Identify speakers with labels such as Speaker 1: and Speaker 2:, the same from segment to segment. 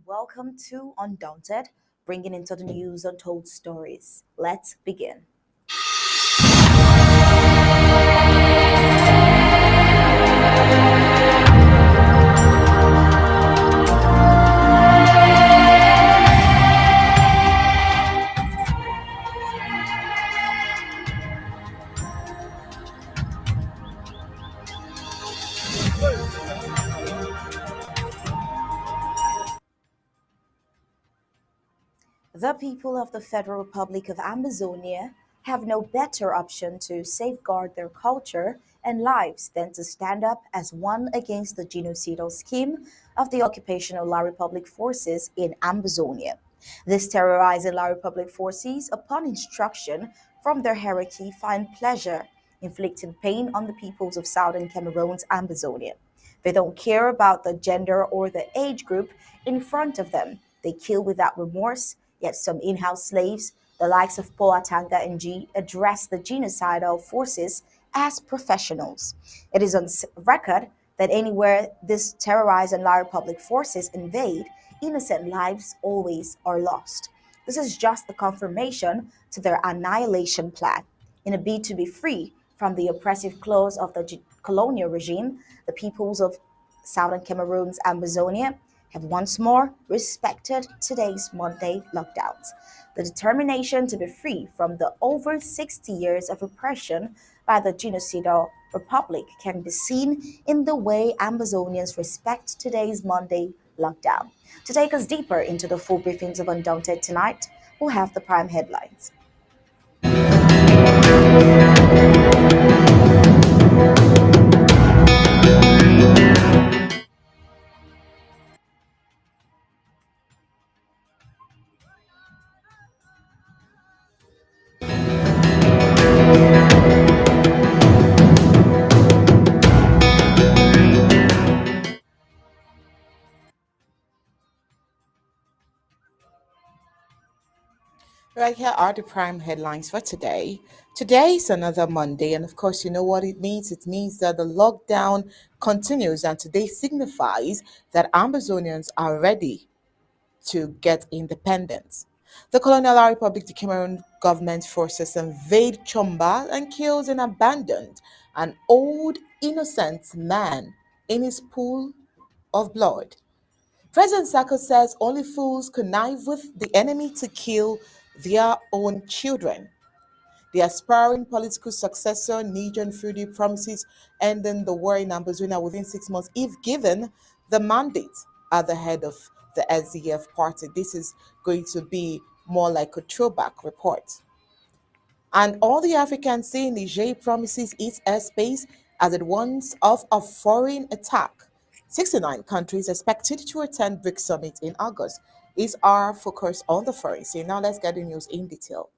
Speaker 1: welcome to Undaunted, bringing into the news untold stories. Let's begin. The people of the Federal Republic of Amazonia have no better option to safeguard their culture and lives than to stand up as one against the genocidal scheme of the occupational La Republic forces in Amazonia. These terrorizing La Republic forces, upon instruction from their hierarchy, find pleasure inflicting pain on the peoples of southern Cameroon's Amazonia. They don't care about the gender or the age group in front of them. They kill without remorse, yet some in-house slaves, the likes of Poatanga and G, address the genocidal forces as professionals. It is on record that anywhere these terrorized and La Republic forces invade, innocent lives always are lost. This is just the confirmation to their annihilation plan. In a bid to be free from the oppressive claws of the colonial regime, the peoples of southern Cameroon's Amazonia have once more respected today's Monday lockdowns. The determination to be free from the over 60 years of oppression by the genocidal republic can be seen in the way Amazonians respect today's Monday lockdown. To take us deeper into the full briefings of Undaunted tonight, we'll have the prime headlines.
Speaker 2: Right, here are the prime headlines for today. Today is another Monday, and of course, you know what it means. It means that the lockdown continues, and today signifies that Amazonians are ready to get independence. The Colonial Republic, the Cameroon government forces invade Chomba and kills and abandoned an old innocent man in his pool of blood. President Sako says only fools connive with the enemy to kill their own children. The aspiring political successor, Niger Fruity, promises ending the war in Amazonia within 6 months if given the mandate at the head of the SDF party. This is going to be more like a throwback report. And all the Africans say Niger promises its airspace as it warns of a foreign attack. 69 countries expected to attend Brics Summit in August is our focus on the foreign scene. Now let's get the news in detail.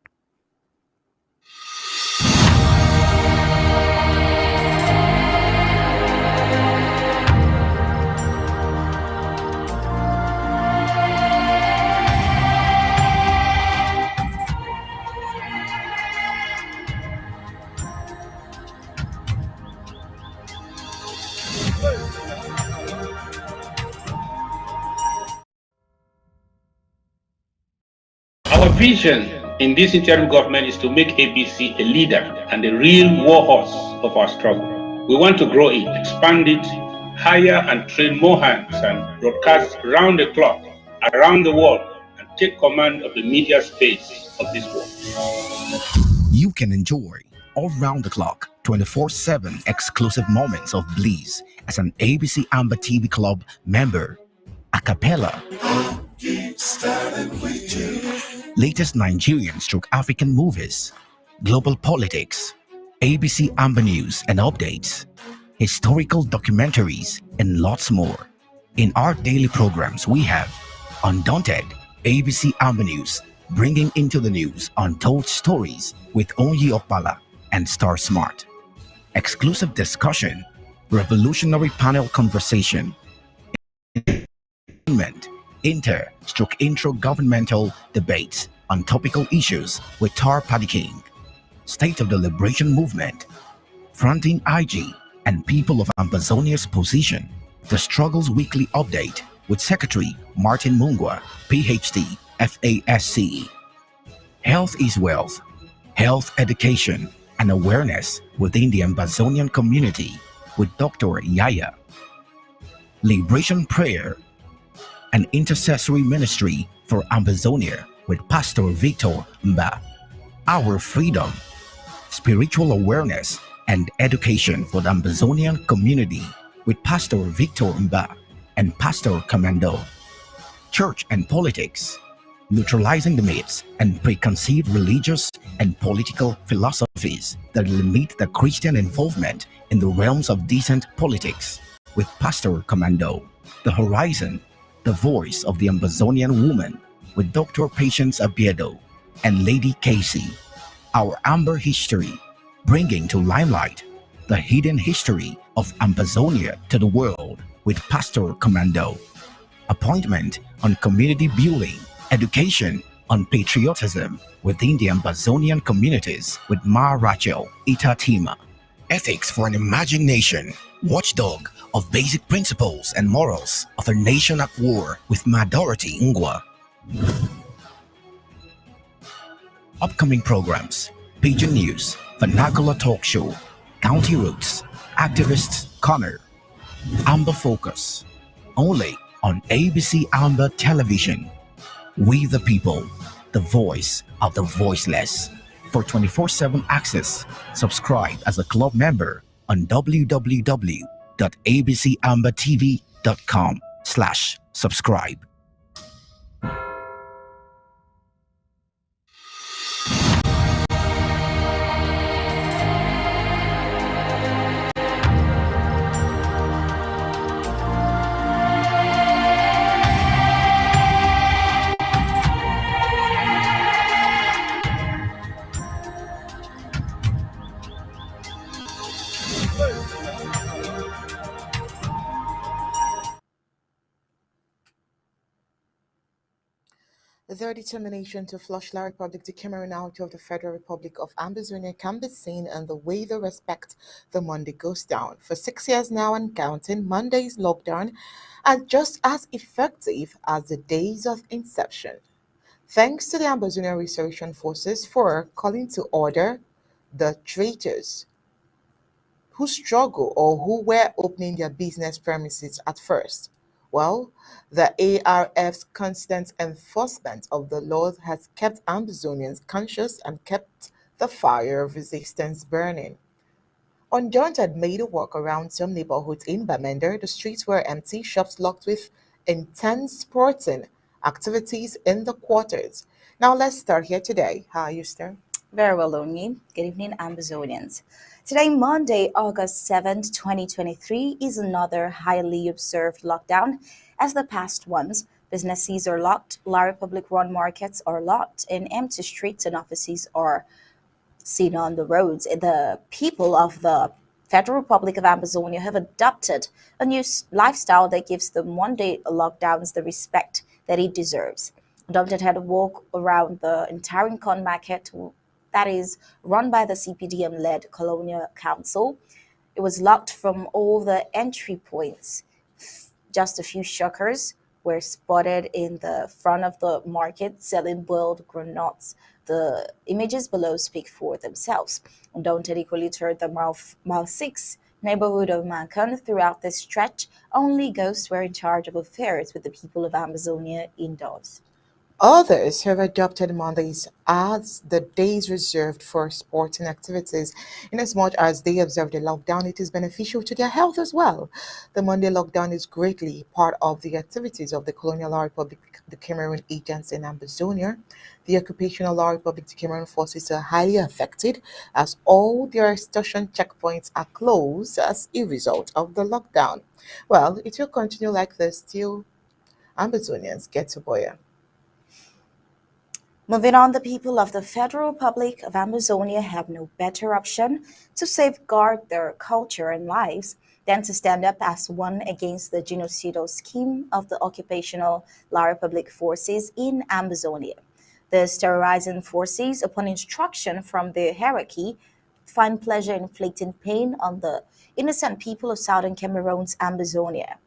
Speaker 3: Our vision in this interim government is to make ABC a leader and a real warhorse of our struggle. We want to grow it, expand it, hire and train more hands, and broadcast round the clock, around the world, and take command of the media space of this world.
Speaker 4: You can enjoy all round the clock, 24/7 exclusive moments of bliss as an ABC Amba TV Club member. A cappella. Latest Nigerian stroke African movies, global politics, ABC Amba News and updates, historical documentaries, and lots more. In our daily programs, we have Undaunted, ABC Amba News, bringing into the news untold stories with Onyi Okpala and Star Smart. Exclusive discussion, revolutionary panel conversation, intro-governmental debates on topical issues with Tar Paddy King, State of the Liberation Movement, Fronting IG, and People of Ambazonia's position, the Struggles Weekly Update, with Secretary Martin Mungwa, PhD, FASCE. Health is wealth, health education, and awareness within the Ambazonian community with Dr. Yaya. Liberation prayer and intercessory ministry for Ambazonia with Pastor Victor Mba. Our freedom, spiritual awareness, and education for the Ambazonian community with Pastor Victor Mba and Pastor Commando. Church and politics, neutralizing the myths and preconceived religious and political philosophies that limit the Christian involvement in the realms of decent politics with Pastor Commando. The Horizon, the voice of the Ambazonian woman with Dr. Patience Abiedo and Lady Casey. Our Amber history, bringing to limelight the hidden history of Ambazonia to the world with Pastor Commando. Appointment on community building, education on patriotism within the Ambazonian communities with Ma Rachel Itatima. Ethics for an Emerging Nation, watchdog of basic principles and morals of a nation at war with Ma Dorothy Ngwa. Upcoming programs: Pigeon News, Vernacular Talk Show, County Roots, Activists Corner, Amba Focus, only on ABC Amba Television. We the people, the voice of the voiceless. For 24/7 access, subscribe as a club member on www.abcambatv.com/subscribe.
Speaker 2: 'Their determination to flush La Republic de Cameroon out of the Federal Republic of Ambazonia can be seen in the way they respect the Monday goes down. For 6 years now and counting, Monday's lockdown are just as effective as the days of inception. Thanks to the Ambazonian Restoration Forces for calling to order the traitors who struggle or who were opening their business premises at first. Well, the ARF's constant enforcement of the laws has kept Ambazonians conscious and kept the fire of resistance burning. Undaunted made a walk around some neighborhoods in Bamenda. The streets were empty, shops locked with intense sporting activities in the quarters. Now let's start here today. How are you, Sir?
Speaker 1: Very well, Loni. Good evening, Ambazonians. Today, Monday, August 7th, 2023, is another highly observed lockdown. As the past ones, businesses are locked, La Republic run markets are locked, and empty streets and offices are seen on the roads. The people of the Federal Republic of Amazonia have adopted a new lifestyle that gives the one-day lockdowns the respect that it deserves. Adopted had a walk around the entire Incon market that is run by the CPDM-led Colonial Council. It was locked from all the entry points. Just a few shuckers were spotted in the front of the market selling boiled granuts. The images below speak for themselves. Undaunted equally toured the Mile 6 neighborhood of Mancon. Throughout this stretch, only ghosts were in charge of affairs with the people of Amazonia indoors.
Speaker 2: Others have adopted Mondays as the days reserved for sporting activities. Inasmuch as they observe the lockdown, it is beneficial to their health as well. The Monday lockdown is greatly part of the activities of the Colonial La Republic, the Cameroon agents in Ambazonia. The occupational La Republic, the Cameroon forces are highly affected as all their extortion checkpoints are closed as a result of the lockdown. Well, it will continue like this till Ambazonians get to Boya.
Speaker 1: Moving on, the people of the Federal Republic of Amazonia have no better option to safeguard their culture and lives than to stand up as one against the genocidal scheme of the occupational La Republic forces in Amazonia. The terrorizing forces, upon instruction from the hierarchy, find pleasure in inflicting pain on the innocent people of southern Cameroon's Amazonia.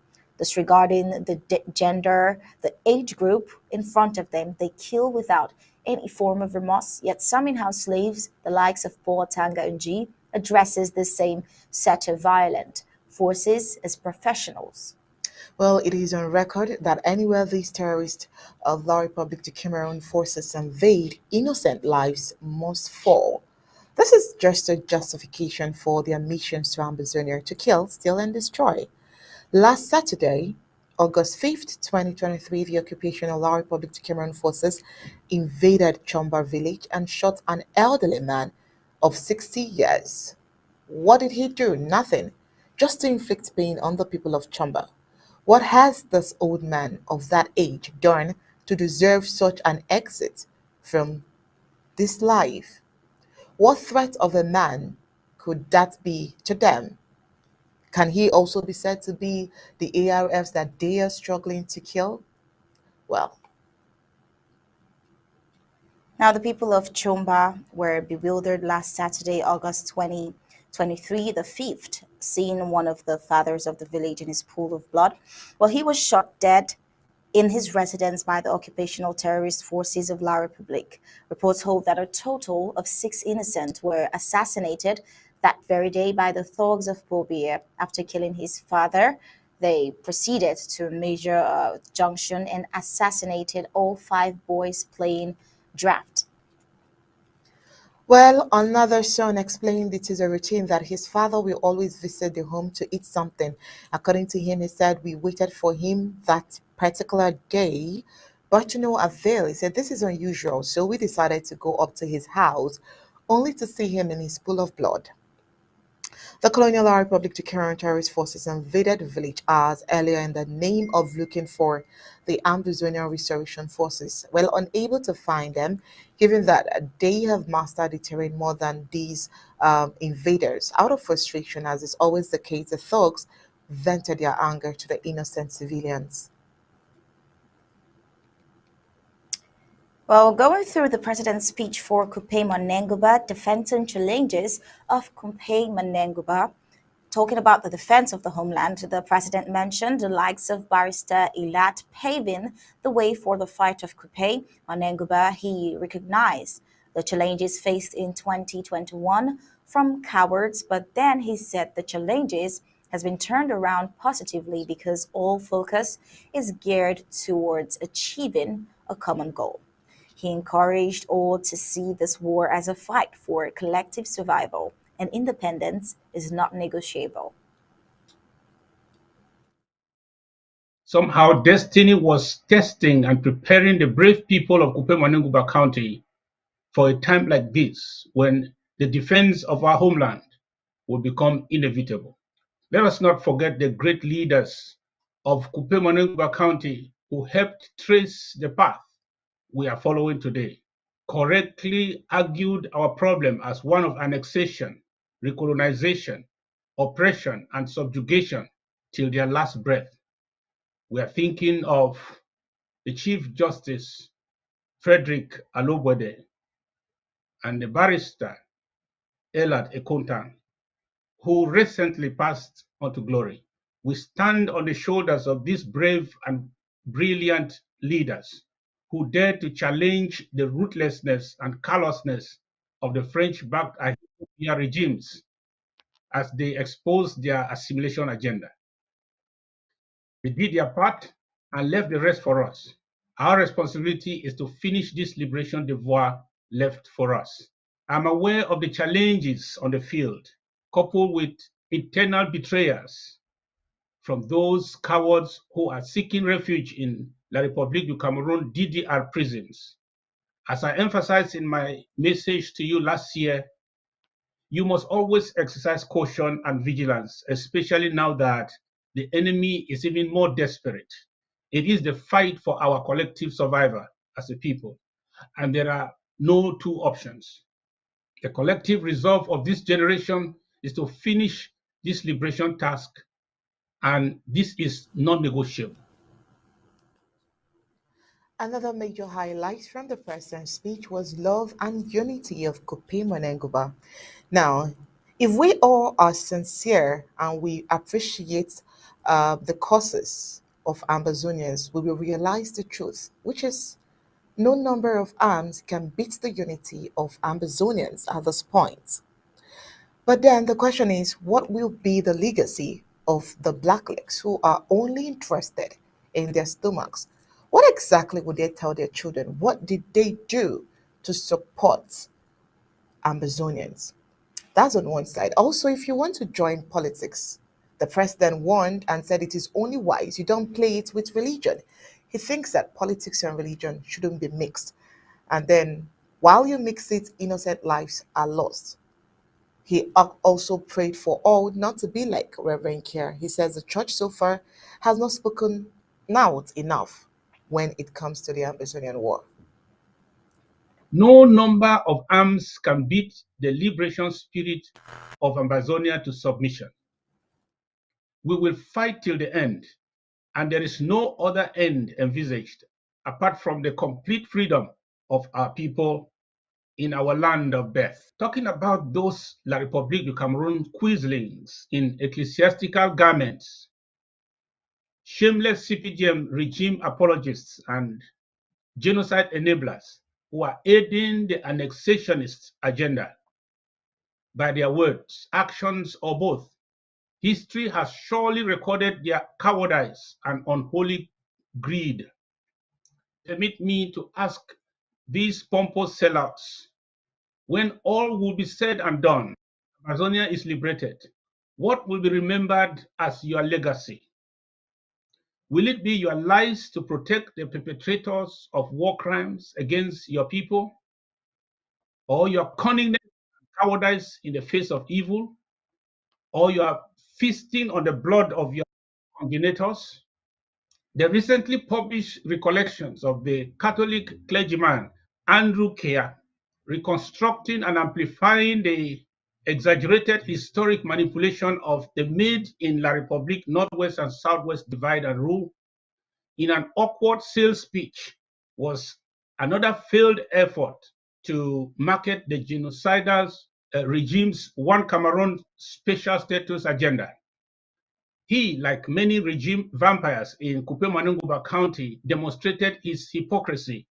Speaker 1: disregarding the gender, the age group in front of them. They kill without any form of remorse, yet some in-house slaves, the likes of Paul Tanga and G, addresses the same set of violent forces as professionals.
Speaker 2: Well, it is on record that anywhere these terrorists of La Republic du Cameroon forces invade, innocent lives must fall. This is just a justification for their missions to Ambazonia to kill, steal, and destroy. Last Saturday, August 5th, 2023, the occupational La Republic du Cameroon forces invaded Chomba village and shot an elderly man of 60 years. What did he do? Nothing. Just to inflict pain on the people of Chomba. What has this old man of that age done to deserve such an exit from this life? What threat of a man could that be to them? Can he also be said to be the ARFs that they are struggling to kill? Well,
Speaker 1: Now, the people of Chomba were bewildered last Saturday, August 2023, the 5th, seeing one of the fathers of the village in his pool of blood. Well, he was shot dead in his residence by the occupational terrorist forces of La Republique. Reports hold that a total of 6 innocent were assassinated that very day by the thugs of Bobia. After killing his father, they proceeded to a major junction and assassinated all 5 boys playing draft.
Speaker 2: well, another son explained it is a routine that his father will always visit the home to eat something. According to him, he said we waited for him that particular day, but to no avail. He said this is unusual, so we decided to go up to his house only to see him in his pool of blood. The Colonial Republic to Karen terrorist forces invaded the village hours earlier in the name of looking for the Ambazonian Restoration Forces. Well, unable to find them, given that they have mastered the terrain more than these invaders, out of frustration, as is always the case, the thugs vented their anger to the innocent civilians.
Speaker 1: Well, going through the president's speech for Kupe Manenguba, defense and challenges of Kupe Manenguba, talking about the defense of the homeland, the president mentioned the likes of Barrister Ilat paving the way for the fight of Kupe Manenguba. He recognized the challenges faced in 2021 from cowards, but then he said the challenges has been turned around positively because all focus is geared towards achieving a common goal. He encouraged all to see this war as a fight for collective survival, and independence is not negotiable.
Speaker 3: Somehow, destiny was testing and preparing the brave people of Kupe Manenguba County for a time like this when the defense of our homeland will become inevitable. Let us not forget the great leaders of Kupe Manenguba County who helped trace the path we are following today, correctly argued our problem as one of annexation, recolonization, oppression, and subjugation till their last breath. We are thinking of the Chief Justice Frederick Alobode and the barrister Elad Ekontan, who recently passed on to glory. We stand on the shoulders of these brave and brilliant leaders who dared to challenge the ruthlessness and callousness of the French-backed regimes as they exposed their assimilation agenda. They did their part and left the rest for us. Our responsibility is to finish this liberation devoir left for us. I'm aware of the challenges on the field, coupled with internal betrayers from those cowards who are seeking refuge in La République du Cameroon DDR prisons. As I emphasized in my message to you last year, you must always exercise caution and vigilance, especially now that the enemy is even more desperate. It is the fight for our collective survival as a people, and there are no two options. The collective resolve of this generation is to finish this liberation task, and this is non negotiable.
Speaker 2: Another major highlight from the president's speech was love and unity of Kupe Manenguba. Now, if we all are sincere and we appreciate the causes of Ambazonians, we will realize the truth, which is no number of arms can beat the unity of Ambazonians at this point. But then the question is, what will be the legacy of the Blacklegs who are only interested in their stomachs? What exactly would they tell their children? What did they do to support Ambazonians? That's on one side. Also, if you want to join politics, the president warned and said it is only wise you don't play it with religion. He thinks that politics and religion shouldn't be mixed. And then while you mix it, innocent lives are lost. He also prayed for all not to be like Reverend Kerr. He says the church so far has not spoken out enough when it comes to the Amazonian war.
Speaker 3: No number of arms can beat the liberation spirit of Amazonia to submission. We will fight till the end, and there is no other end envisaged apart from the complete freedom of our people in our land of birth. Talking about those La République du Cameroon quislings in ecclesiastical garments, shameless CPGM regime apologists and genocide enablers who are aiding the annexationist agenda by their words, actions, or both. History has surely recorded their cowardice and unholy greed. Permit me to ask these pompous sellouts, when all will be said and done, Amazonia is liberated, what will be remembered as your legacy? Will it be your lies to protect the perpetrators of war crimes against your people? Or your cunningness and cowardice in the face of evil? Or your feasting on the blood of your congenitors? The recently published recollections of the Catholic clergyman Andrew Keir, reconstructing and amplifying the exaggerated historic manipulation of the made in La République Northwest and Southwest divide and rule in an awkward sales speech, was another failed effort to market the genocidal regime's One Cameroon special status agenda. He, like many regime vampires in Kupe County, demonstrated his hypocrisy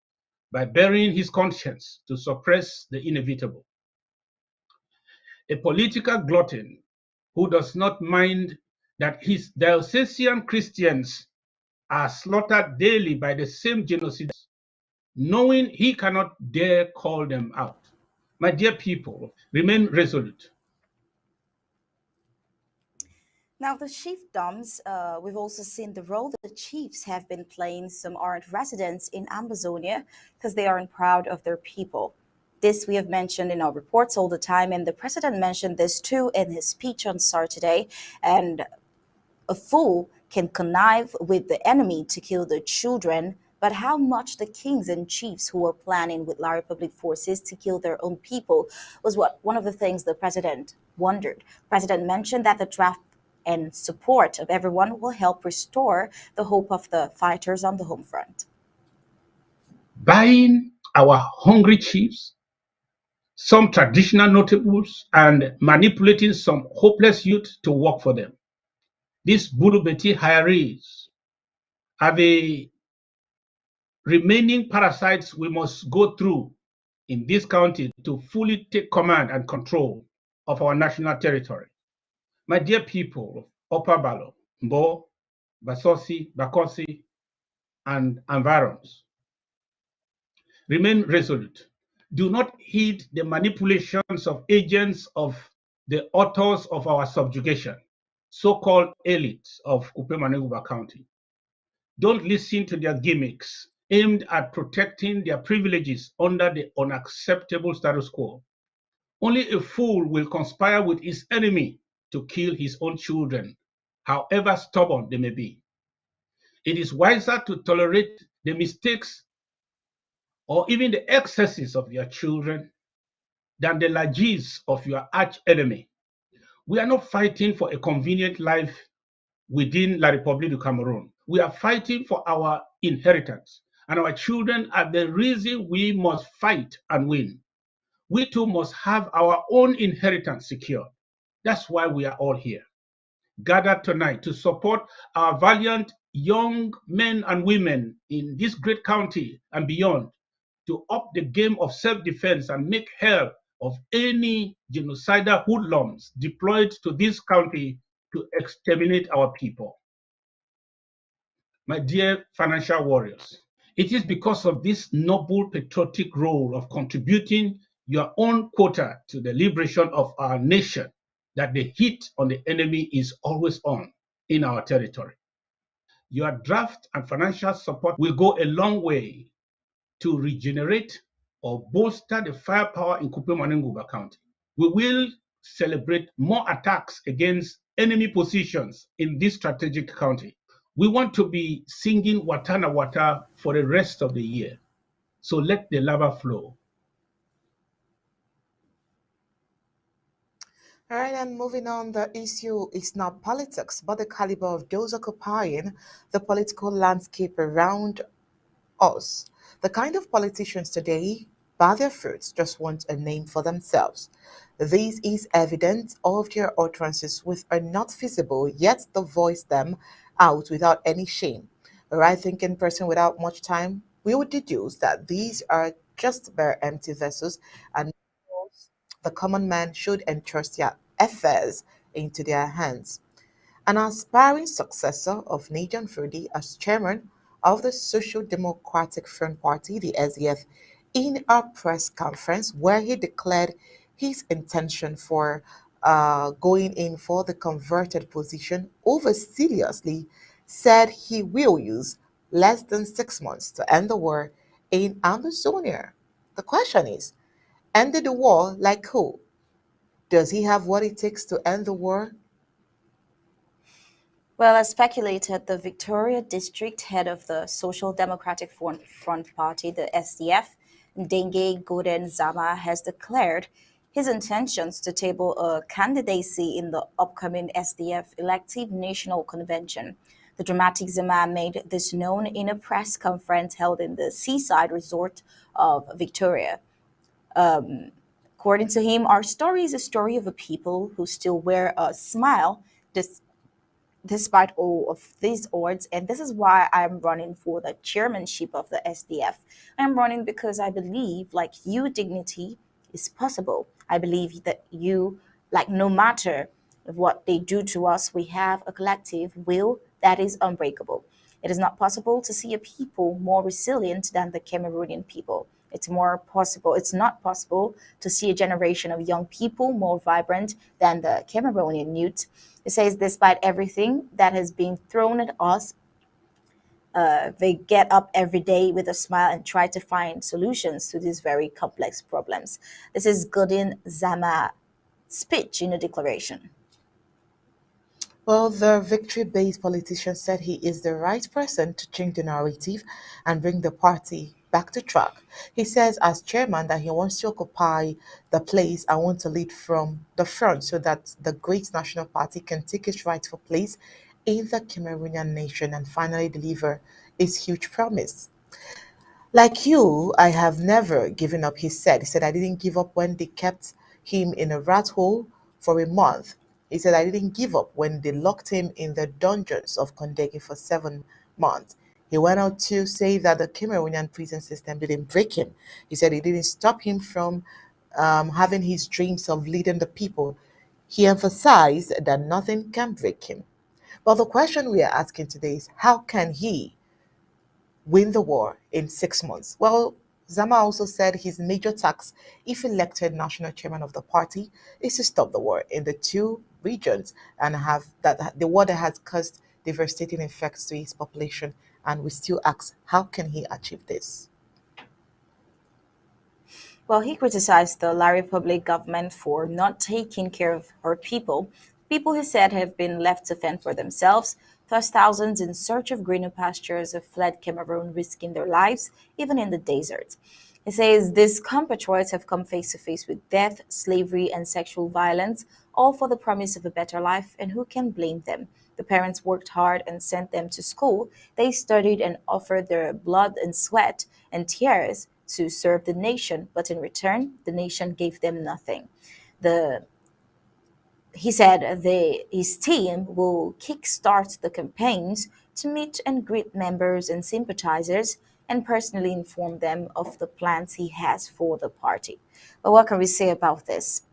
Speaker 3: by burying his conscience to suppress the inevitable. A political glutton who does not mind that his diocesan Christians are slaughtered daily by the same genocides, knowing he cannot dare call them out. My dear people, remain resolute.
Speaker 1: Now, the chiefdoms, we've also seen the role that the chiefs have been playing. Some aren't residents in Amazonia because they aren't proud of their people. This we have mentioned in our reports all the time, and the president mentioned this too in his speech on Saturday. And a fool can connive with the enemy to kill their children, but how much the kings and chiefs who were planning with La Republic forces to kill their own people was what one of the things the president wondered. President mentioned that the draft and support of everyone will help restore the hope of the fighters on the home front.
Speaker 3: Buying our hungry chiefs, some traditional notables, and manipulating some hopeless youth to work for them. These Bulubeti hirees are the remaining parasites we must go through in this county to fully take command and control of our national territory. My dear people of Upper Balo, Mbo, Basosi, Bakosi, and environs, remain resolute. Do not heed the manipulations of agents of the authors of our subjugation, so-called elites of Kupe County. Don't listen to their gimmicks aimed at protecting their privileges under the unacceptable status quo. Only a fool will conspire with his enemy to kill his own children, however stubborn they may be. It is wiser to tolerate the mistakes or even the excesses of your children than the largesse of your arch enemy. We are not fighting for a convenient life within La République du Cameroon. We are fighting for our inheritance, and our children are the reason we must fight and win. We too must have our own inheritance secured. That's why we are all here. gathered tonight to support our valiant young men and women in this great county and beyond to up the game of self defense and make hell of any genocidal hoodlums deployed to this county to exterminate our people. My dear financial warriors, it is because of this noble patriotic role of contributing your own quota to the liberation of our nation that the heat on the enemy is always on in our territory. Your draft and financial support will go a long way to regenerate or bolster the firepower in Kupe Manenguba County. We will celebrate more attacks against enemy positions in this strategic county. We want to be singing Watana Wata for the rest of the year. So let the lava flow.
Speaker 2: All right, and moving on, the issue is not politics, but the caliber of those occupying the political landscape around us. The kind of politicians today, by their fruits, just want a name for themselves. This is evident of their utterances, which are not visible, yet they voice them out without any shame. A right thinking person without much time, we would deduce that these are just bare empty vessels and the common man should entrust their affairs into their hands. An aspiring successor of Niger Frudy as chairman of the Social Democratic Front Party, the SDF, in a press conference where he declared his intention for going in for the converted position over seriously, said he will use less than 6 months to end the war in Amazonia. The question is, ended the war like who? Does he have what it takes to end the war?
Speaker 1: Well, as speculated, the Victoria District head of the Social Democratic Front Party, the SDF, Ndenge Goden Zama, has declared his intentions to table a candidacy in the upcoming SDF elective national convention. The dramatic Zama made this known in a press conference held in the seaside resort of Victoria. According to him, our story is a story of a people who still wear a smile despite all of these odds. And this is why I'm running for the chairmanship of the SDF. I'm running because I believe, like you, dignity is possible. I believe that you, like, no matter what they do to us, we have a collective will that is unbreakable. It is not possible to see a people more resilient than the Cameroonian people. It's not possible to see a generation of young people more vibrant than the Cameroonian youth. It says, despite everything that has been thrown at us, they get up every day with a smile and try to find solutions to these very complex problems. This is Godin Zama speech in a declaration.
Speaker 2: Well, the victory based politician said he is the right person to change the narrative and bring the party back to track. He says, as chairman, that he wants to occupy the place and want to lead from the front so that the great national party can take its rightful place in the Cameroonian nation and finally deliver its huge promise. Like you, I have never given up, he said. He said, I didn't give up when they kept him in a rat hole for a month. He said, I didn't give up when they locked him in the dungeons of Kondegi for 7 months. He went on to say that the Cameroonian prison system didn't break him. He said it didn't stop him from having his dreams of leading the people. He emphasized that nothing can break him. But the question we are asking today is how can he win the war in 6 months? Well, Zama also said his major task, if elected national chairman of the party, is to stop the war in the two regions and have that the war that has caused devastating effects to its population. And we still ask, how can he achieve this?
Speaker 1: Well, he criticized the La Republic government for not taking care of her people he said have been left to fend for themselves. Thus, thousands in search of greener pastures have fled Cameroon, risking their lives, even in the desert. He says these compatriots have come face to face with death, slavery, and sexual violence, all for the promise of a better life, and who can blame them? The parents worked hard and sent them to school. They studied and offered their blood and sweat and tears to serve the nation, but in return, the nation gave them nothing. The He said his team will kickstart the campaigns to meet and greet members and sympathizers and personally inform them of the plans he has for the party. But what can we say about this?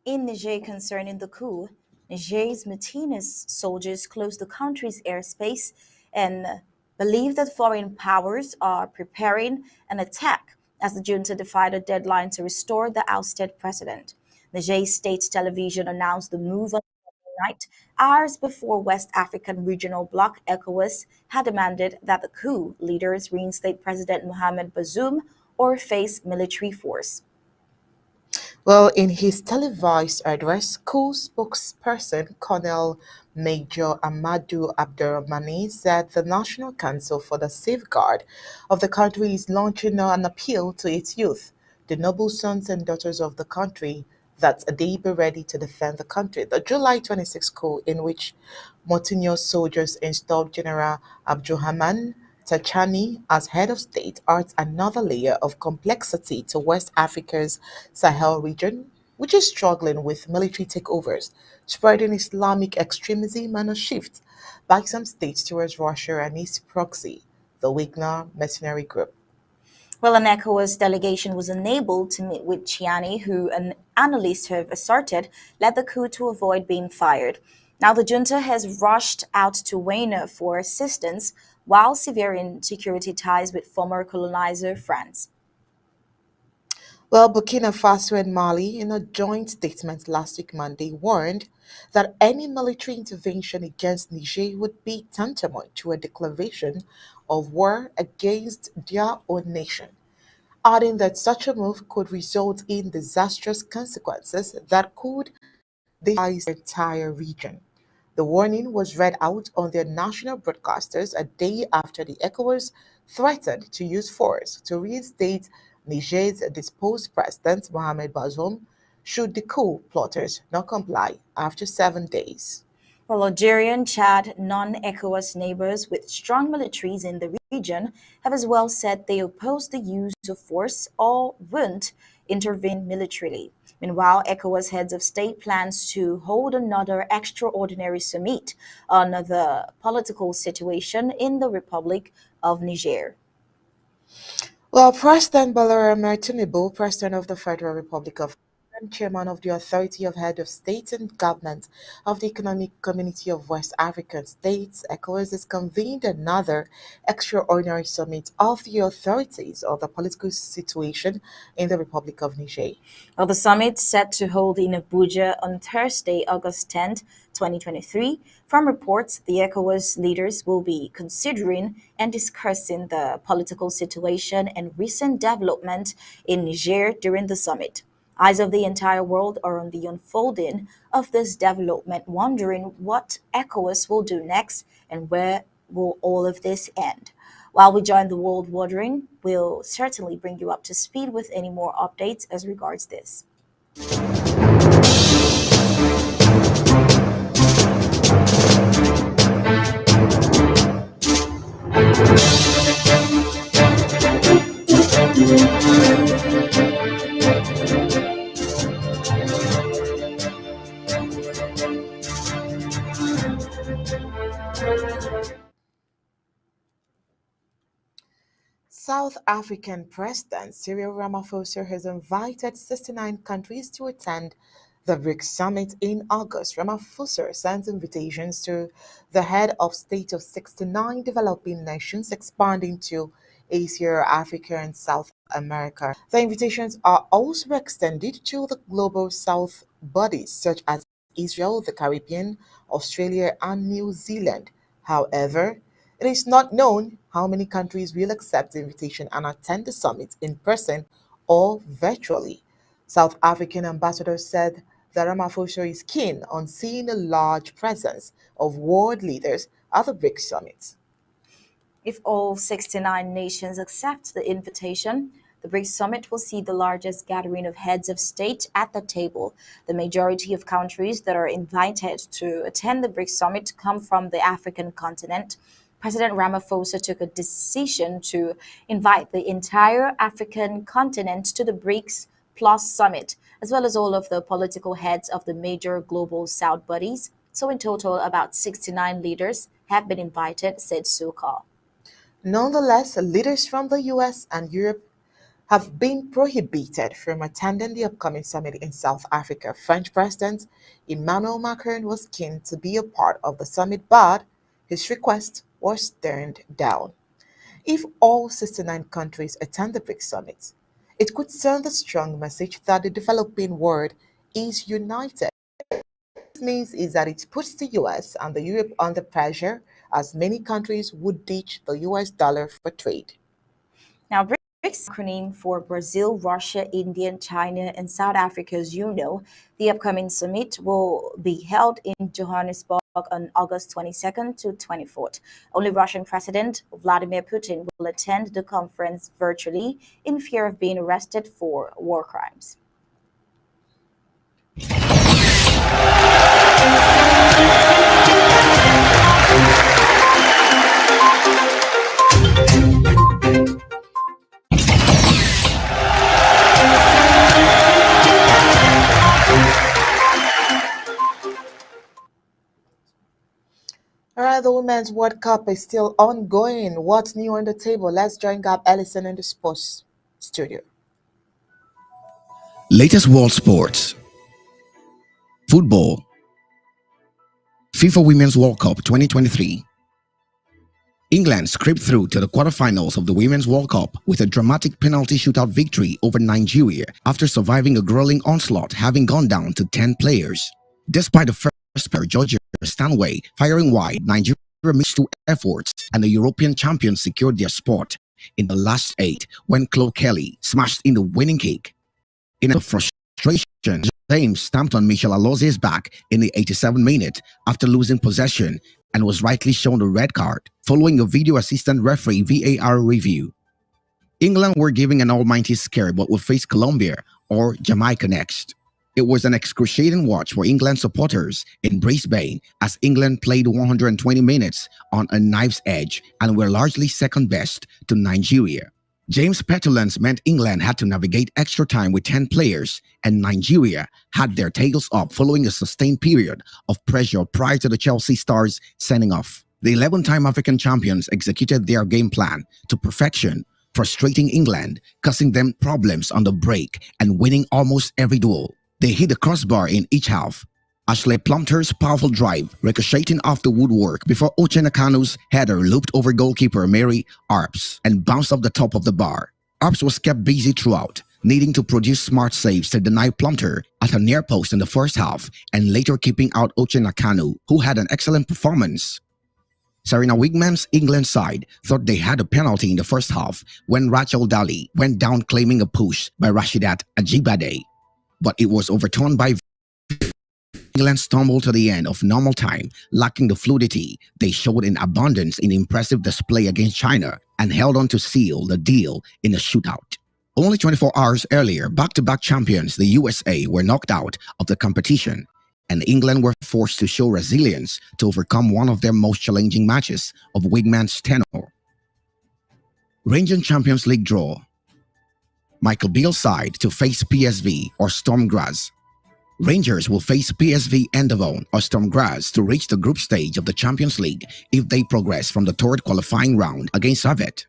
Speaker 1: In Niger concerning the coup, Niger's mutinous soldiers closed the country's airspace and believe that foreign powers are preparing an attack as the junta defied a deadline to restore the ousted president. Niger state television announced the move on Monday night, hours before West African Regional Bloc ECOWAS had demanded that the coup leaders reinstate President Mohamed Bazoum or face military force.
Speaker 2: Well, in his televised address, coup spokesperson Colonel Major Amadou Abderrahmani said the National Council for the Safeguard of the country is launching an appeal to its youth, the noble sons and daughters of the country, that they be ready to defend the country. The July 26 coup, in which Moutinho's soldiers installed General Abdurrahman Tachani as head of state adds another layer of complexity to West Africa's Sahel region, which is struggling with military takeovers, spreading Islamic extremism, and a shift by some states towards Russia and its proxy, the Wagner mercenary group.
Speaker 1: Well, an ECOWAS delegation was unable to meet with Chiani, who an analyst have asserted led the coup to avoid being fired. Now, the junta has rushed out to Wayne for assistance while severing security ties with former colonizer France.
Speaker 2: Well, Burkina Faso and Mali, in a joint statement last week Monday, warned that any military intervention against Niger would be tantamount to a declaration of war against their own nation, adding that such a move could result in disastrous consequences that could destabilize the entire region. The warning was read out on their national broadcasters a day after the ECOWAS threatened to use force to reinstate Niger's deposed president Mohamed Bazoum should the coup plotters not comply after 7 days.
Speaker 1: While Algeria and Chad, non-ECOWAS neighbors with strong militaries in the region, have as well said they oppose the use of force or won't intervene militarily. Meanwhile, ECOWAS heads of state plans to hold another extraordinary summit on the political situation in the Republic of Niger.
Speaker 2: Well, President Bola Tinubu, President of the Federal Republic of and Chairman of the Authority of Head of State and Government of the Economic Community of West African States, ECOWAS, has convened another extraordinary summit of the authorities of the political situation in the Republic of Niger.
Speaker 1: Well, the summit set to hold in Abuja on Thursday, August 10th, 2023. From reports, the ECOWAS leaders will be considering and discussing the political situation and recent development in Niger during the summit. Eyes of the entire world are on the unfolding of this development, wondering what ECOWAS will do next and where will all of this end. While we join the world wondering, we'll certainly bring you up to speed with any more updates as regards this.
Speaker 2: South African President Cyril Ramaphosa has invited 69 countries to attend the Brics Summit in August. Ramaphosa sent invitations to the head of state of 69 developing nations, expanding to Asia, Africa, and South America. The invitations are also extended to the global South bodies such as Israel, the Caribbean, Australia, and New Zealand. However, it is not known how many countries will accept the invitation and attend the summit in person or virtually. South African ambassador said that Ramaphosa is keen on seeing a large presence of world leaders at the BRICS summit.
Speaker 1: If all 69 nations accept the invitation, the BRICS summit will see the largest gathering of heads of state at the table. The majority of countries that are invited to attend the BRICS summit come from the African continent. President Ramaphosa took a decision to invite the entire African continent to the BRICS Plus summit, as well as all of the political heads of the major global South bodies. So, in total, about 69 leaders have been invited, said Suka.
Speaker 2: Nonetheless, leaders from the US and Europe have been prohibited from attending the upcoming summit in South Africa. French President Emmanuel Macron was keen to be a part of the summit, but his request was turned down. If all 69 countries attend the BRICS summit, it could send a strong message that the developing world is united. This means is that it puts the US and the Europe under pressure as many countries would ditch the US dollar for trade.
Speaker 1: Now, BRICS is an acronym for Brazil, Russia, India, China, and South Africa. As you know, the upcoming summit will be held in Johannesburg on August 22nd to 24th. Only Russian President Vladimir Putin will attend the conference virtually in fear of being arrested for war crimes.
Speaker 2: All right, the Women's World Cup is still ongoing. What's new on the table? Let's join Gab Ellison in the sports studio.
Speaker 4: Latest world sports. Football. FIFA Women's World Cup 2023. England scraped through to the quarterfinals of the Women's World Cup with a dramatic penalty shootout victory over Nigeria after surviving a grueling onslaught, having gone down to 10 players. Despite the first pair, Georgia Stanway firing wide, Nigeria missed 2 efforts, and the European champions secured their spot in the last 8 when Chloe Kelly smashed in the winning kick. In a frustration, James stamped on Michelle Alozzi's back in the 87th minute after losing possession and was rightly shown a red card following a video assistant referee VAR review. England were giving an almighty scare but would face Colombia or Jamaica next. It was an excruciating watch for England supporters in Brisbane as England played 120 minutes on a knife's edge and were largely second best to Nigeria. James' petulance meant England had to navigate extra time with 10 players, and Nigeria had their tails up following a sustained period of pressure prior to the Chelsea Stars sending off. The 11-time African champions executed their game plan to perfection, frustrating England, causing them problems on the break, and winning almost every duel. They hit the crossbar in each half. Ashley Plumter's powerful drive ricocheting off the woodwork before Uche Nakanu's header looped over goalkeeper Mary Arps and bounced off the top of the bar. Arps was kept busy throughout, needing to produce smart saves to deny Plumter at a near post in the first half and later keeping out Uche Nakanu, who had an excellent performance. Serena Wigman's England side thought they had a penalty in the first half when Rachel Daly went down claiming a push by Rashidat Ajibade, but it was overturned by England stumbled to the end of normal time, lacking the fluidity they showed in abundance in impressive display against China, and held on to seal the deal in a shootout. Only 24 hours earlier, back-to-back champions, the USA, were knocked out of the competition, and England were forced to show resilience to overcome one of their most challenging matches of Wigman's tenure. Rangers Champions League draw. Michael Beale's side to face PSV or Storm Graz. Rangers will face PSV Eindhoven or Stormgrass to reach the group stage of the Champions League if they progress from the third qualifying round against Servette.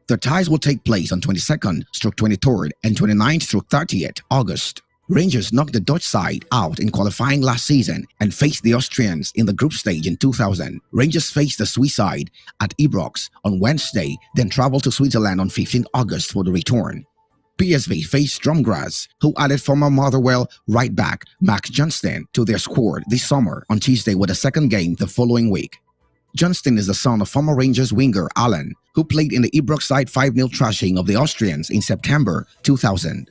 Speaker 4: The ties will take place on 22nd, 23rd, and 29th, 30th August. Rangers knocked the Dutch side out in qualifying last season and faced the Austrians in the group stage in 2000. Rangers faced the Swiss side at Ibrox on Wednesday, then traveled to Switzerland on 15 August for the return. PSV faced Stromgras, who added former Motherwell right back Max Johnston to their squad this summer on Tuesday with a second game the following week. Johnston is the son of former Rangers winger Alan, who played in the Ibrox side 5-0 thrashing of the Austrians in September 2000.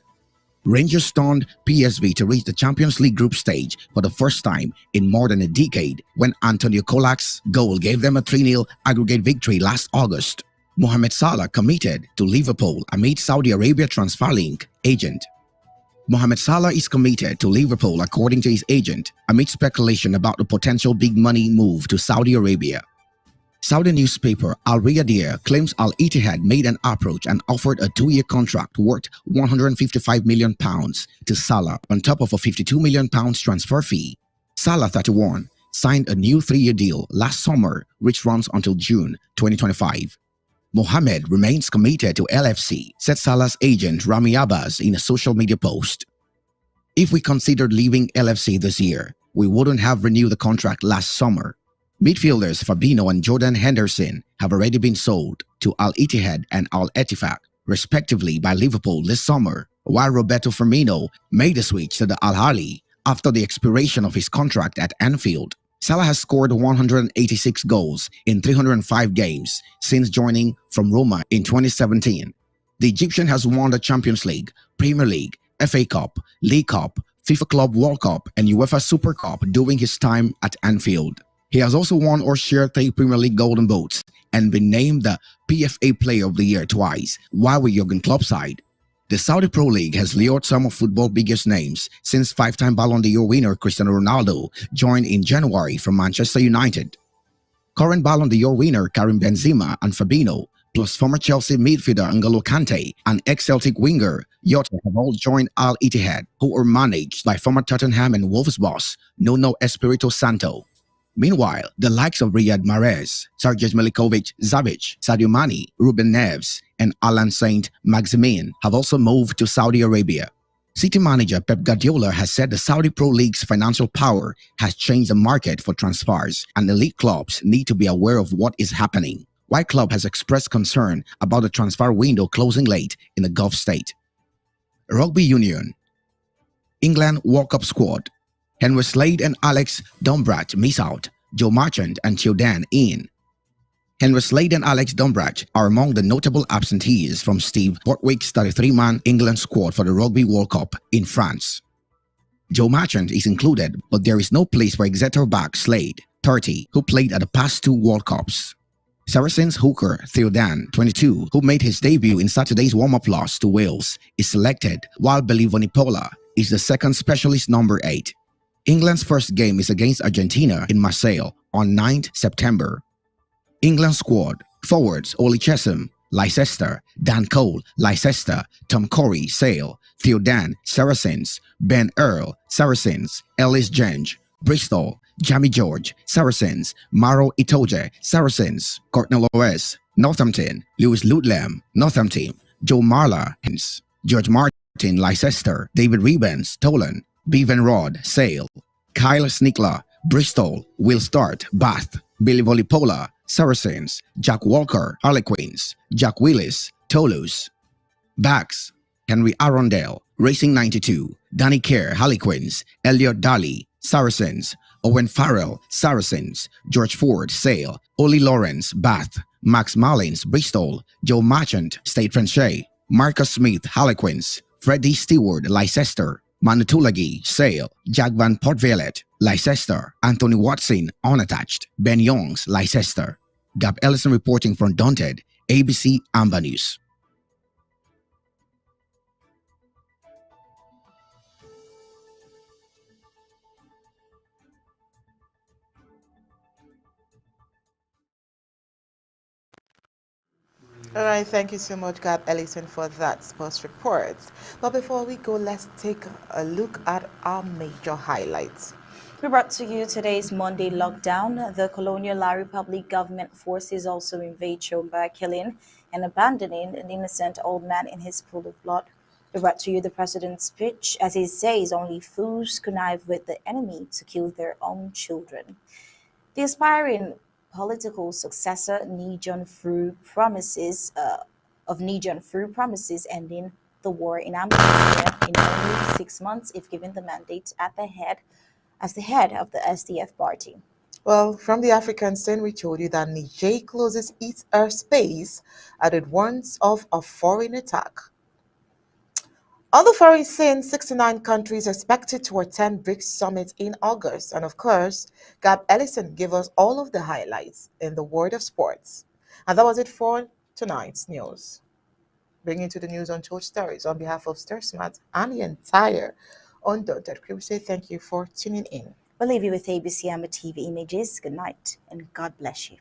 Speaker 4: Rangers stunned PSV to reach the Champions League group stage for the first time in more than a decade when Antonio Kolak's goal gave them a 3-0 aggregate victory last August. Mohamed Salah committed to Liverpool amid Saudi Arabia transfer link agent. Mohamed Salah is committed to Liverpool according to his agent amid speculation about the potential big money move to Saudi Arabia. Saudi newspaper Al Riyadiyah claims Al Ittihad made an approach and offered a 2-year contract worth £155 million to Salah on top of a £52 million transfer fee. Salah, 31, signed a new 3-year deal last summer which runs until June 2025. Mohamed remains committed to LFC, said Salah's agent Rami Abbas in a social media post. If we considered leaving LFC this year, we wouldn't have renewed the contract last summer. Midfielders Fabinho and Jordan Henderson have already been sold to Al Ittihad and Al Ettifaq, respectively, by Liverpool this summer, while Roberto Firmino made the switch to the Al Ahly after the expiration of his contract at Anfield. Salah has scored 186 goals in 305 games since joining from Roma in 2017. The Egyptian has won the Champions League, Premier League, FA Cup, League Cup, FIFA Club World Cup, and UEFA Super Cup during his time at Anfield. He has also won or shared 3 Premier League Golden Boots and been named the PFA Player of the Year twice, while with Jurgen Klopp's side. The Saudi Pro League has lured some of football's biggest names since 5-time Ballon d'Or winner Cristiano Ronaldo joined in January from Manchester United. Current Ballon d'Or winner Karim Benzema and Fabinho, plus former Chelsea midfielder N'Golo Kante and ex-Celtic winger Jota have all joined Al Ittihad, who are managed by former Tottenham and Wolves boss Nuno Espirito Santo. Meanwhile, the likes of Riyad Mahrez, Sergej Milinkovic-Savic, Sadio Mane, Ruben Neves, and Alan Saint-Maximin have also moved to Saudi Arabia. City manager Pep Guardiola has said the Saudi Pro League's financial power has changed the market for transfers, and elite clubs need to be aware of what is happening. White Club has expressed concern about the transfer window closing late in the Gulf state. Rugby Union. England World Cup squad. Henry Slade and Alex Dombrach miss out, Joe Marchant and Childan in. Henry Slade and Alex Dombrach are among the notable absentees from Steve Borthwick's 33-man England squad for the Rugby World Cup in France. Joe Marchant is included, but there is no place for Exeter back Slade, 30, who played at the past 2 World Cups. Saracens hooker Theodan, 22, who made his debut in Saturday's warm-up loss to Wales, is selected, while Billy Vunipola is the second specialist number 8. England's first game is against Argentina in Marseille on 9th September. England squad: forwards Oli Chesham, Leicester; Dan Cole, Leicester; Tom Corey, Sale; Theodan, Saracens; Ben Earl, Saracens; Ellis Genge, Bristol; Jamie George, Saracens; Maro Itoje, Saracens; Courtney Loes, Northampton; Lewis Ludlam, Northampton; Joe Marler, George Martin, Leicester; David Rebens, Tolan; Bevan Rod, Sale; Kyle Snickler, Bristol; Will Start, Bath; Billy Volipola, Saracens; Jack Walker, Harlequins; Jack Willis, Toulouse. Backs: Henry Arundel, Racing 92; Danny Kerr, Harlequins; Elliot Daly, Saracens; Owen Farrell, Saracens; George Ford, Sale; Oli Lawrence, Bath; Max Malins, Bristol; Joe Marchant, Stade Francais; Marcus Smith, Harlequins; Freddie Stewart, Leicester; Manutulagi, Sale; Jack Van Portvelet, Leicester; Anthony Watson, unattached; Ben Youngs, Leicester. Gab Ellison reporting from Undaunted, ABC Amba News.
Speaker 2: All right, thank you so much, Gab Ellison, for that sports report. But before we go, let's take a look at our major highlights.
Speaker 1: We brought to you today's Monday lockdown. The Colonial La Republic government forces also invade Chomba, killing and abandoning an innocent old man in his pool of blood. We brought to you the president's speech, as he says only fools connive with the enemy to kill their own children. The aspiring political successor Niger through promises ending the war in Amazonia in only 6 months if given the mandate at the head as the head of the SDF party.
Speaker 2: Well, from the African scene, we told you that Niger closes its airspace at the warns of a foreign attack. On the foreign scene, 69 countries expected to attend Brics Summit in August. And of course, Gab Ellison gave us all of the highlights in the world of sports. And that was it for tonight's news. Bringing to the news Untold Stories on behalf of Star Smart and the entire Undaunted crew, we say thank you for tuning in.
Speaker 1: We'll leave you with ABC Amba TV images. Good night and God bless you.